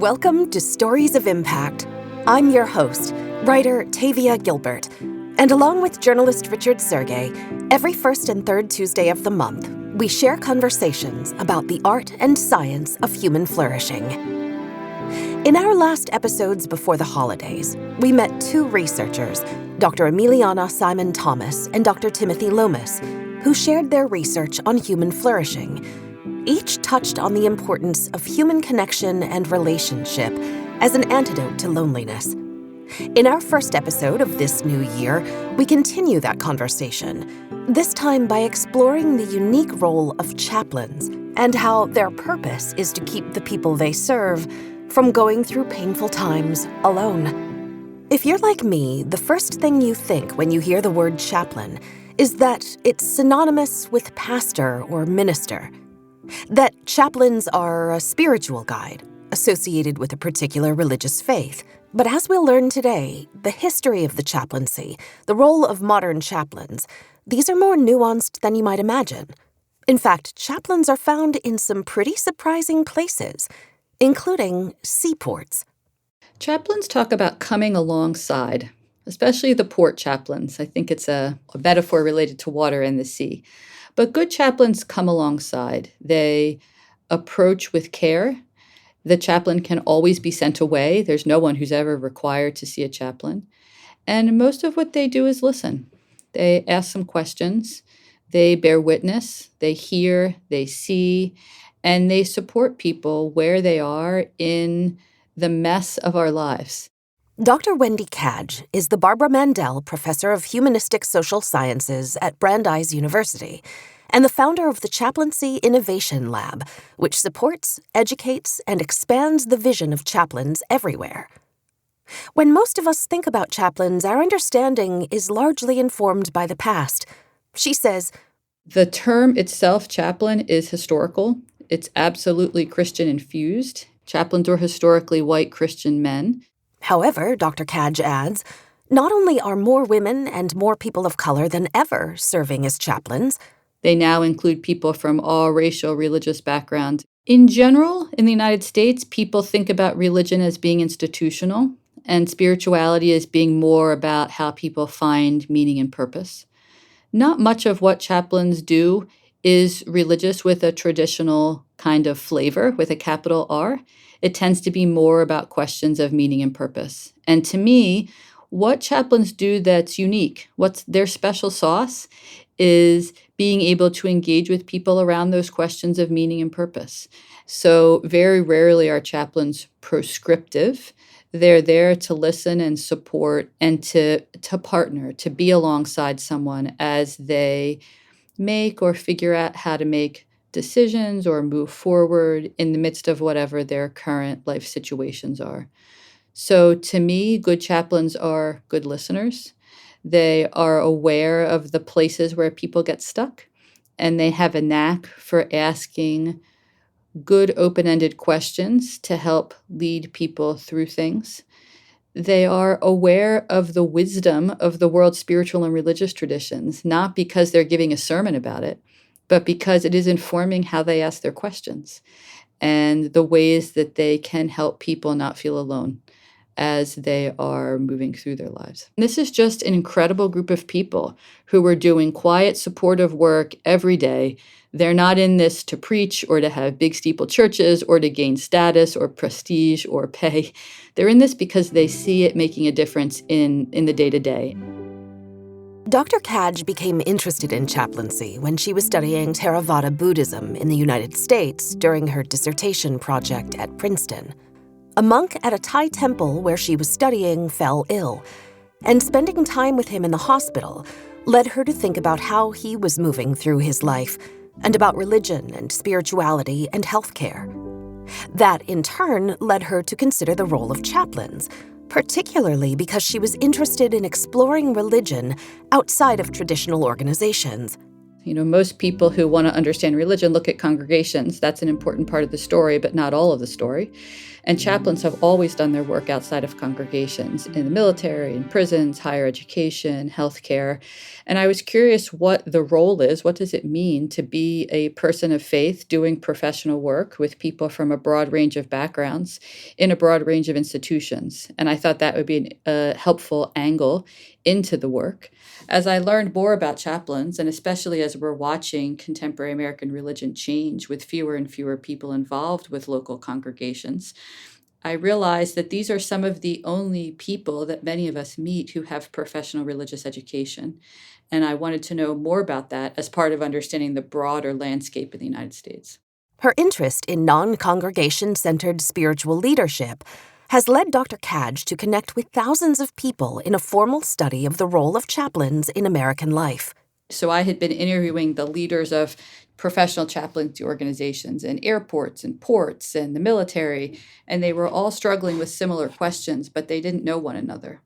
Welcome to Stories of Impact. I'm your host, writer Tavia Gilbert, and along with journalist Richard Sergey, every first and third Tuesday of the month, we share conversations about the art and science of human flourishing. In our last episodes before the holidays, we met two researchers, Dr. Emiliana Simon-Thomas and Dr. Timothy Lomas, who shared their research on human flourishing. Each touched on the importance of human connection and relationship as an antidote to loneliness. In our first episode of this new year, we continue that conversation, this time by exploring the unique role of chaplains and how their purpose is to keep the people they serve from going through painful times alone. If you're like me, the first thing you think when you hear the word chaplain is that it's synonymous with pastor or minister. That chaplains are a spiritual guide associated with a particular religious faith. But as we'll learn today, the history of the chaplaincy, the role of modern chaplains, these are more nuanced than you might imagine. In fact, chaplains are found in some pretty surprising places, including seaports. Chaplains talk about coming alongside, especially the port chaplains. I think it's a metaphor related to water and the sea. But good chaplains come alongside. They approach with care. The chaplain can always be sent away. There's no one who's ever required to see a chaplain. And most of what they do is listen. They ask some questions. They bear witness. They hear, they see, and they support people where they are in the mess of our lives. Dr. Wendy Cadge is the Barbara Mandel Professor of Humanistic Social Sciences at Brandeis University and the founder of the Chaplaincy Innovation Lab, which supports, educates, and expands the vision of chaplains everywhere. When most of us think about chaplains, our understanding is largely informed by the past. She says, the term itself, chaplain, is historical. It's absolutely Christian-infused. Chaplains were historically white Christian men. However, Dr. Cadge adds, not only are more women and more people of color than ever serving as chaplains, they now include people from all racial, religious backgrounds. In general, in the United States, people think about religion as being institutional and spirituality as being more about how people find meaning and purpose. Not much of what chaplains do is religious with a traditional kind of flavor, with a capital R. It tends to be more about questions of meaning and purpose. And to me, what chaplains do that's unique, what's their special sauce, is being able to engage with people around those questions of meaning and purpose. So very rarely are chaplains prescriptive. They're there to listen and support and to partner, to be alongside someone as they make or figure out how to make decisions or move forward in the midst of whatever their current life situations are. So to me, good chaplains are good listeners. They are aware of the places where people get stuck, and they have a knack for asking good open-ended questions to help lead people through things. They are aware of the wisdom of the world's spiritual and religious traditions, not because they're giving a sermon about it, but because it is informing how they ask their questions and the ways that they can help people not feel alone as they are moving through their lives. This is just an incredible group of people who are doing quiet, supportive work every day. They're not in this to preach or to have big steeple churches or to gain status or prestige or pay. They're in this because they see it making a difference in the day-to-day. Dr. Cadge became interested in chaplaincy when she was studying Theravada Buddhism in the United States during her dissertation project at Princeton. A monk at a Thai temple where she was studying fell ill, and spending time with him in the hospital led her to think about how he was moving through his life and about religion and spirituality and healthcare. That, in turn, led her to consider the role of chaplains, particularly because she was interested in exploring religion outside of traditional organizations. Most people who want to understand religion look at congregations. That's an important part of the story, but not all of the story. And chaplains have always done their work outside of congregations, in the military, in prisons, higher education, healthcare. And I was curious what the role is. What does it mean to be a person of faith doing professional work with people from a broad range of backgrounds in a broad range of institutions? And I thought that would be a helpful angle into the work. As I learned more about chaplains, and especially as we're watching contemporary American religion change with fewer and fewer people involved with local congregations, I realized that these are some of the only people that many of us meet who have professional religious education. And I wanted to know more about that as part of understanding the broader landscape in the United States. Her interest in non-congregation-centered spiritual leadership has led Dr. Cadge to connect with thousands of people in a formal study of the role of chaplains in American life. So I had been interviewing the leaders of professional chaplaincy organizations in airports and ports and the military, and they were all struggling with similar questions, but they didn't know one another.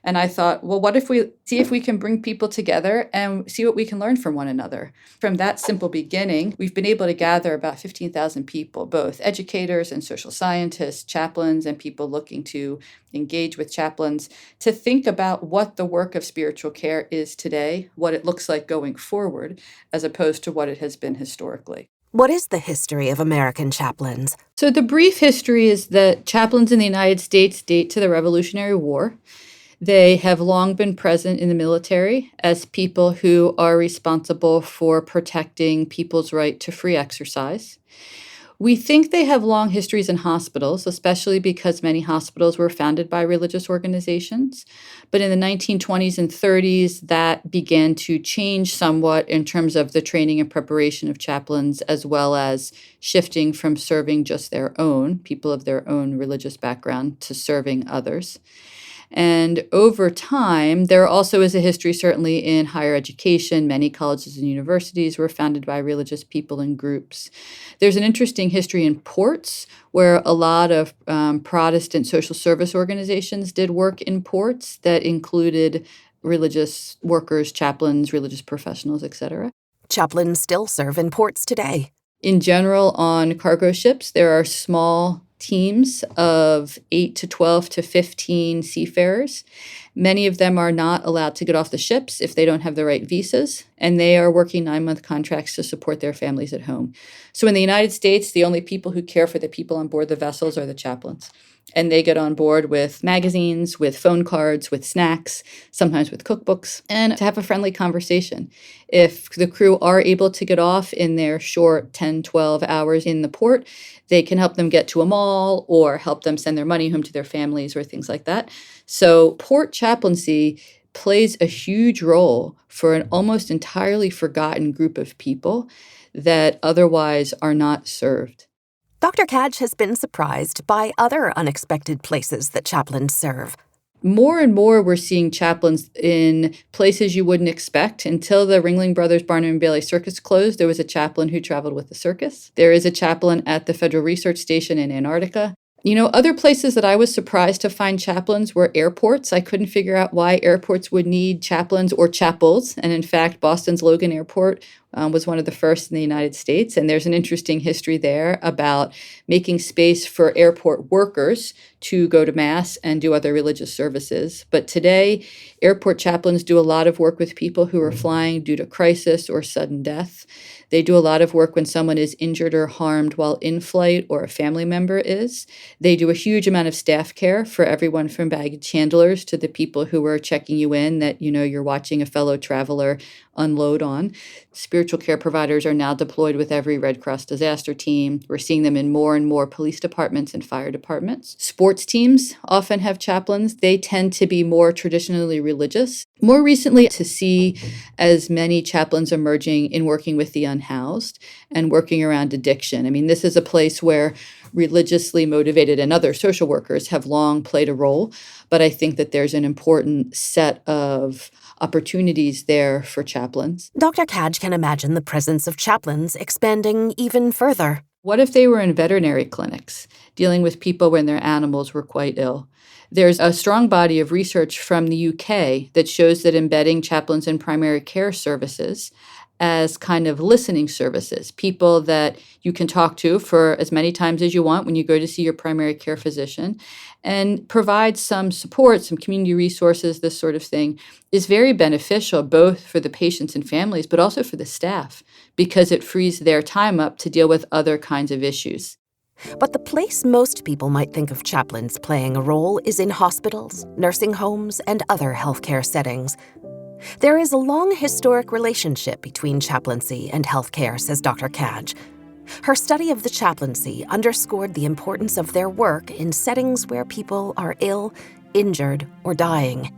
And I thought, well, what if we see if we can bring people together and see what we can learn from one another? From that simple beginning, we've been able to gather about 15,000 people, both educators and social scientists, chaplains, and people looking to engage with chaplains, to think about what the work of spiritual care is today, what it looks like going forward, as opposed to what it has been historically. What is the history of American chaplains? So the brief history is that chaplains in the United States date to the Revolutionary War. They have long been present in the military as people who are responsible for protecting people's right to free exercise. We think they have long histories in hospitals, especially because many hospitals were founded by religious organizations. But in the 1920s and 30s, that began to change somewhat in terms of the training and preparation of chaplains, as well as shifting from serving just their own, people of their own religious background, to serving others. And over time, there also is a history, certainly in higher education. Many colleges and universities were founded by religious people and groups. There's an interesting history in ports, where a lot of Protestant social service organizations did work in ports that included religious workers, chaplains, religious professionals, etc. Chaplains still serve in ports today. In general, on cargo ships, there are small teams of 8 to 12 to 15 seafarers. Many of them are not allowed to get off the ships if they don't have the right visas, and they are working 9-month contracts to support their families at home. So in the United States, the only people who care for the people on board the vessels are the chaplains. And they get on board with magazines, with phone cards, with snacks, sometimes with cookbooks, and to have a friendly conversation. If the crew are able to get off in their short 10, 12 hours in the port, they can help them get to a mall or help them send their money home to their families or things like that. So port chaplaincy plays a huge role for an almost entirely forgotten group of people that otherwise are not served. Dr. Cadge has been surprised by other unexpected places that chaplains serve. More and more, we're seeing chaplains in places you wouldn't expect. Until the Ringling Brothers Barnum and Bailey Circus closed, there was a chaplain who traveled with the circus. There is a chaplain at the Federal Research Station in Antarctica. Other places that I was surprised to find chaplains were airports. I couldn't figure out why airports would need chaplains or chapels. And in fact, Boston's Logan Airport was one of the first in the United States. And there's an interesting history there about making space for airport workers to go to Mass and do other religious services. But today, airport chaplains do a lot of work with people who are flying due to crisis or sudden death. They do a lot of work when someone is injured or harmed while in flight or a family member is. They do a huge amount of staff care for everyone from baggage handlers to the people who are checking you in that, you're watching a fellow traveler unload on. Spiritual care providers are now deployed with every Red Cross disaster team. We're seeing them in more and more police departments and fire departments. Sports teams often have chaplains. They tend to be more traditionally religious. More recently, to see as many chaplains emerging in working with the unhoused and working around addiction. I mean, this is a place where religiously motivated and other social workers have long played a role, but I think that there's an important set of opportunities there for chaplains. Dr. Cadge can imagine the presence of chaplains expanding even further. What if they were in veterinary clinics, dealing with people when their animals were quite ill? There's a strong body of research from the UK that shows that embedding chaplains in primary care services as kind of listening services, people that you can talk to for as many times as you want when you go to see your primary care physician, and provide some support, some community resources, this sort of thing, is very beneficial both for the patients and families, but also for the staff, because it frees their time up to deal with other kinds of issues. But the place most people might think of chaplains playing a role is in hospitals, nursing homes, and other healthcare settings. There is a long historic relationship between chaplaincy and healthcare, says Dr. Cadge. Her study of the chaplaincy underscored the importance of their work in settings where people are ill, injured, or dying.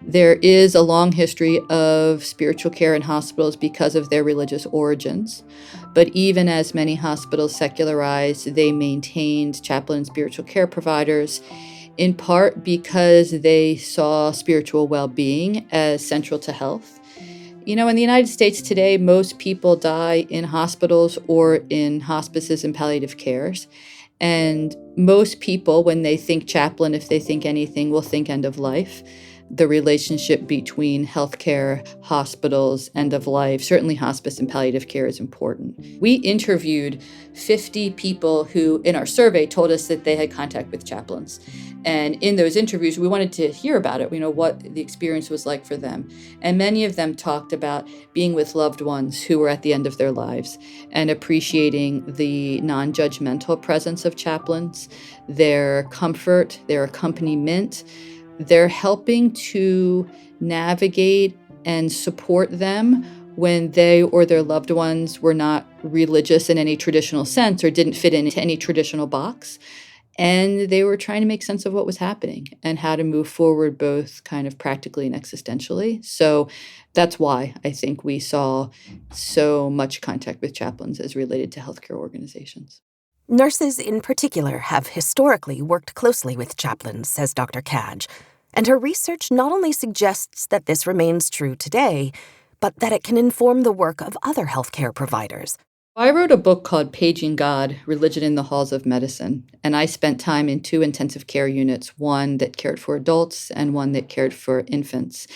There is a long history of spiritual care in hospitals because of their religious origins. But even as many hospitals secularized, they maintained chaplain and spiritual care providers, in part because they saw spiritual well-being as central to health. In the United States today, most people die in hospitals or in hospices and palliative cares. And most people, when they think chaplain, if they think anything, will think end of life. The relationship between healthcare, hospitals, end of life, certainly hospice and palliative care is important. We interviewed 50 people who, in our survey, told us that they had contact with chaplains. And in those interviews, we wanted to hear about it, what the experience was like for them. And many of them talked about being with loved ones who were at the end of their lives and appreciating the non-judgmental presence of chaplains, their comfort, their accompaniment. They're helping to navigate and support them when they or their loved ones were not religious in any traditional sense or didn't fit into any traditional box. And they were trying to make sense of what was happening and how to move forward both kind of practically and existentially. So that's why I think we saw so much contact with chaplains as related to healthcare organizations. Nurses in particular have historically worked closely with chaplains, says Dr. Cadge, and her research not only suggests that this remains true today, but that it can inform the work of other healthcare providers. I wrote a book called Paging God, Religion in the Halls of Medicine, and I spent time in 2 intensive care units, one that cared for adults and one that cared for infants.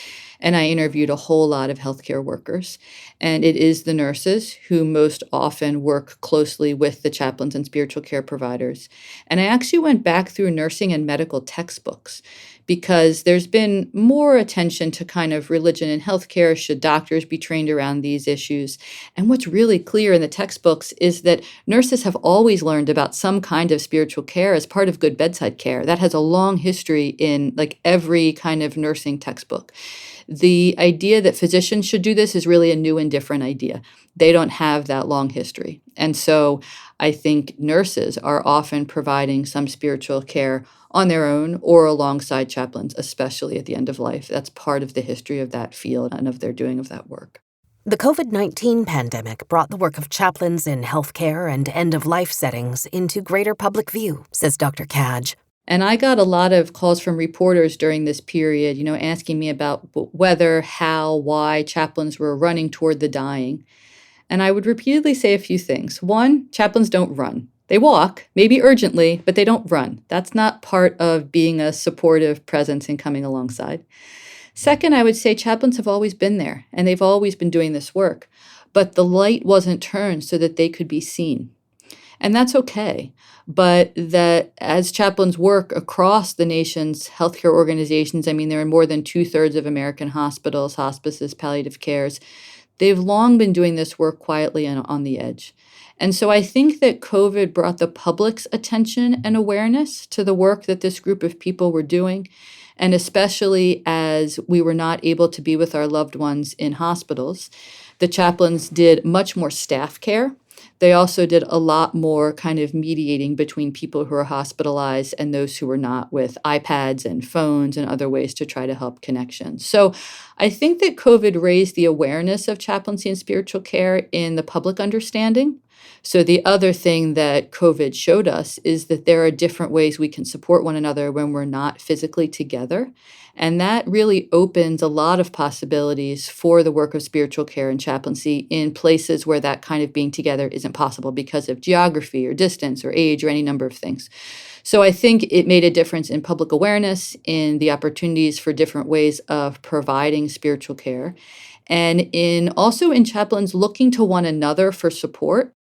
And I interviewed a whole lot of healthcare workers, and it is the nurses who most often work closely with the chaplains and spiritual care providers. And I actually went back through nursing and medical textbooks because there's been more attention to kind of religion in healthcare. Should doctors be trained around these issues? And what's really clear in the textbooks is that nurses have always learned about some kind of spiritual care as part of good bedside care. That has a long history in every kind of nursing textbook. The idea that physicians should do this is really a new and different idea. They don't have that long history. And so I think nurses are often providing some spiritual care on their own or alongside chaplains, especially at the end of life. That's part of the history of that field and of their doing of that work. The COVID-19 pandemic brought the work of chaplains in healthcare and end-of-life settings into greater public view, says Dr. Cadge. And I got a lot of calls from reporters during this period, asking me about whether, how, why chaplains were running toward the dying. And I would repeatedly say a few things. One, chaplains don't run. They walk, maybe urgently, but they don't run. That's not part of being a supportive presence and coming alongside. Second, I would say chaplains have always been there, and they've always been doing this work. But the light wasn't turned so that they could be seen. And that's okay. But that as chaplains work across the nation's healthcare organizations, they're in more than 2/3 of American hospitals, hospices, palliative cares, they've long been doing this work quietly and on the edge. And so I think that COVID brought the public's attention and awareness to the work that this group of people were doing. And especially as we were not able to be with our loved ones in hospitals, the chaplains did much more staff care. They also did a lot more kind of mediating between people who are hospitalized and those who were not, with iPads and phones and other ways to try to help connections. So I think that COVID raised the awareness of chaplaincy and spiritual care in the public understanding. So the other thing that COVID showed us is that there are different ways we can support one another when we're not physically together. And that really opens a lot of possibilities for the work of spiritual care and chaplaincy in places where that kind of being together isn't possible because of geography or distance or age or any number of things. So I think it made a difference in public awareness, in the opportunities for different ways of providing spiritual care. and also in chaplains looking to one another for support.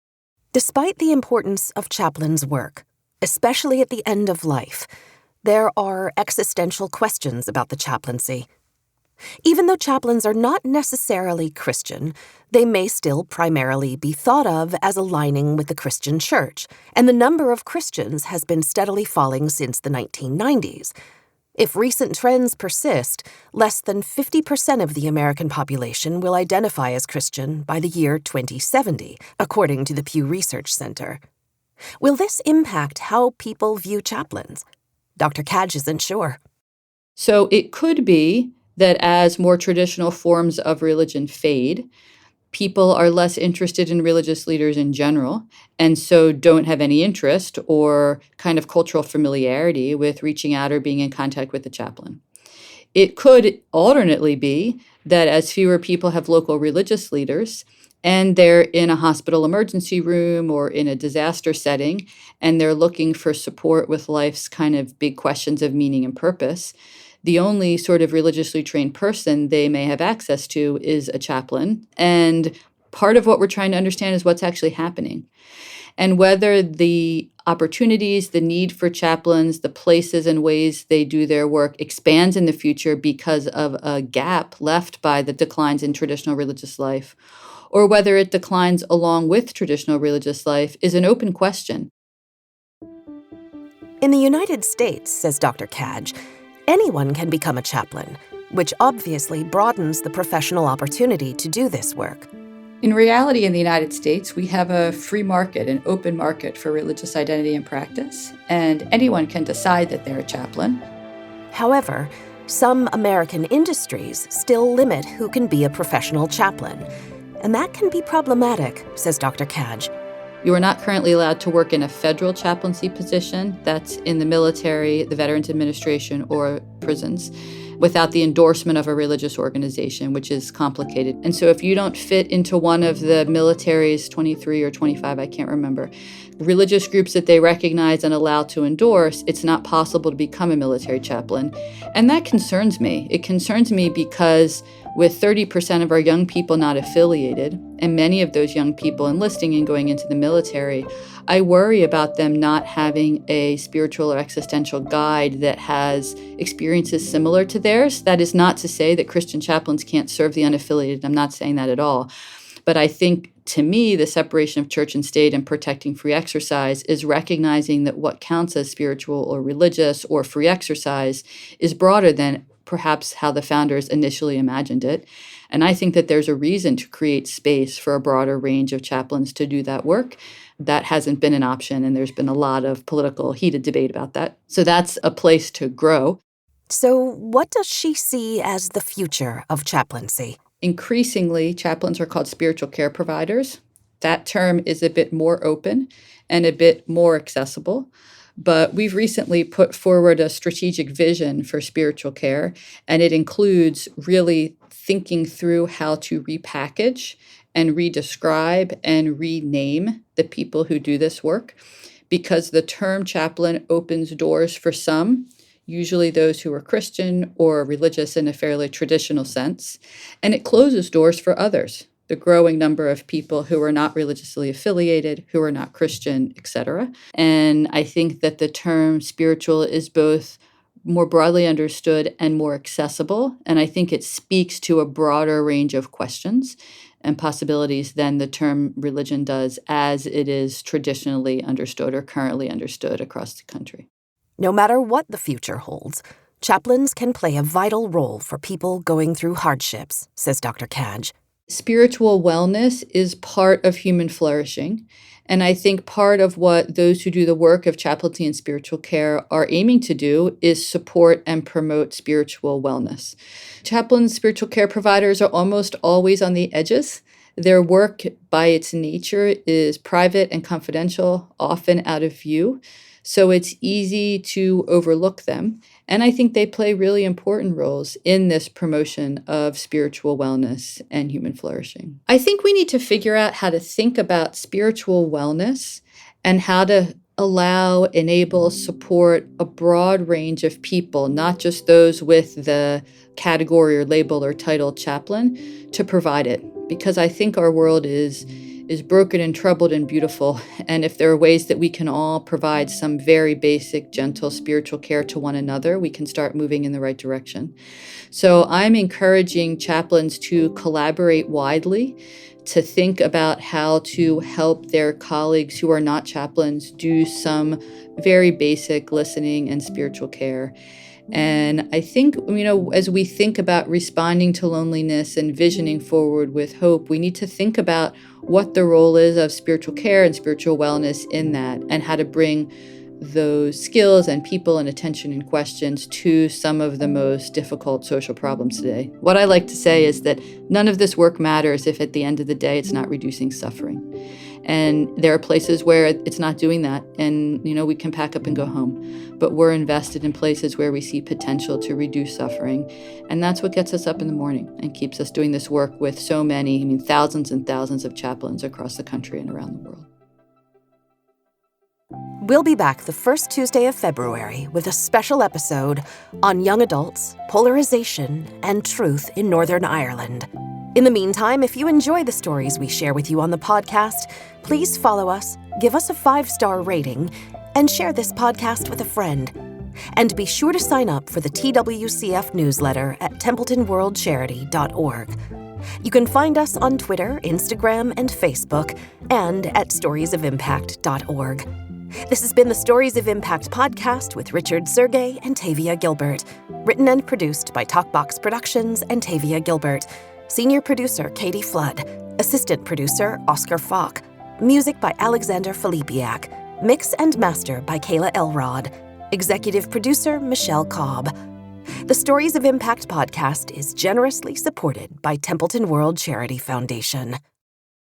Despite the importance of chaplains' work, especially at the end of life, there are existential questions about the chaplaincy. Even though chaplains are not necessarily Christian, they may still primarily be thought of as aligning with the Christian church, and the number of Christians has been steadily falling since the 1990s. If recent trends persist, less than 50% of the American population will identify as Christian by the year 2070, according to the Pew Research Center. Will this impact how people view chaplains? Dr. Cadge isn't sure. So it could be that as more traditional forms of religion fade, people are less interested in religious leaders in general, and so don't have any interest or kind of cultural familiarity with reaching out or being in contact with the chaplain. It could alternately be that as fewer people have local religious leaders, and they're in a hospital emergency room or in a disaster setting, and they're looking for support with life's kind of big questions of meaning and purpose, the only sort of religiously trained person they may have access to is a chaplain. And part of what we're trying to understand is what's actually happening, and whether the opportunities, the need for chaplains, the places and ways they do their work expands in the future because of a gap left by the declines in traditional religious life, or whether it declines along with traditional religious life is an open question. In the United States, says Dr. Cadge, anyone can become a chaplain, which obviously broadens the professional opportunity to do this work. In reality, in the United States, we have a free market, an open market for religious identity and practice, and anyone can decide that they're a chaplain. However, some American industries still limit who can be a professional chaplain, and that can be problematic, says Dr. Cadge. You are not currently allowed to work in a federal chaplaincy position, that's in the military, the Veterans Administration, or prisons, without the endorsement of a religious organization, which is complicated. And so if you don't fit into one of the military's 23 or 25, I can't remember, religious groups that they recognize and allow to endorse, it's not possible to become a military chaplain. And that concerns me. It concerns me because with 30% of our young people not affiliated, and many of those young people enlisting and going into the military, I worry about them not having a spiritual or existential guide that has experiences similar to theirs. That is not to say that Christian chaplains can't serve the unaffiliated. I'm not saying that at all. But I think, to me, the separation of church and state and protecting free exercise is recognizing that what counts as spiritual or religious or free exercise is broader than perhaps how the founders initially imagined it. And I think that there's a reason to create space for a broader range of chaplains to do that work. That hasn't been an option, and there's been a lot of political heated debate about that. So that's a place to grow. So what does she see as the future of chaplaincy? Increasingly, chaplains are called spiritual care providers. That term is a bit more open and a bit more accessible. But we've recently put forward a strategic vision for spiritual care, and it includes really thinking through how to repackage and redescribe and rename the people who do this work, because the term chaplain opens doors for some, usually those who are Christian or religious in a fairly traditional sense, and it closes doors for others, the growing number of people who are not religiously affiliated, who are not Christian, etc. And I think that the term spiritual is both more broadly understood and more accessible, and I think it speaks to a broader range of questions and possibilities than the term religion does as it is traditionally understood or currently understood across the country. No matter what the future holds, chaplains can play a vital role for people going through hardships, says Dr. Cadge. Spiritual wellness is part of human flourishing. And I think part of what those who do the work of chaplaincy and spiritual care are aiming to do is support and promote spiritual wellness. Chaplains, spiritual care providers are almost always on the edges. Their work, by its nature, is private and confidential, often out of view. So it's easy to overlook them. And I think they play really important roles in this promotion of spiritual wellness and human flourishing. I think we need to figure out how to think about spiritual wellness and how to allow, enable, support a broad range of people, not just those with the category or label or title chaplain, to provide it. Because I think our world is broken and troubled and beautiful. And if there are ways that we can all provide some very basic, gentle spiritual care to one another, we can start moving in the right direction. So I'm encouraging chaplains to collaborate widely, to think about how to help their colleagues who are not chaplains do some very basic listening and spiritual care. And I think, as we think about responding to loneliness and visioning forward with hope, we need to think about what the role is of spiritual care and spiritual wellness in that, and how to bring those skills and people and attention and questions to some of the most difficult social problems today. What I like to say is that none of this work matters if at the end of the day it's not reducing suffering. And there are places where it's not doing that, and we can pack up and go home. But we're invested in places where we see potential to reduce suffering, and that's what gets us up in the morning and keeps us doing this work with so many, thousands and thousands of chaplains across the country and around the world. We'll be back the first Tuesday of February with a special episode on young adults, polarization, and truth in Northern Ireland. In the meantime, if you enjoy the stories we share with you on the podcast, please follow us, give us a 5-star rating, and share this podcast with a friend. And be sure to sign up for the TWCF newsletter at templetonworldcharity.org. You can find us on Twitter, Instagram, and Facebook, and at storiesofimpact.org. This has been the Stories of Impact podcast with Richard Sergey and Tavia Gilbert. Written and produced by Talkbox Productions and Tavia Gilbert. Senior producer Katie Flood. Assistant producer Oscar Falk. Music by Alexander Filipiak. Mix and master by Kayla Elrod. Executive producer Michelle Cobb. The Stories of Impact podcast is generously supported by Templeton World Charity Foundation.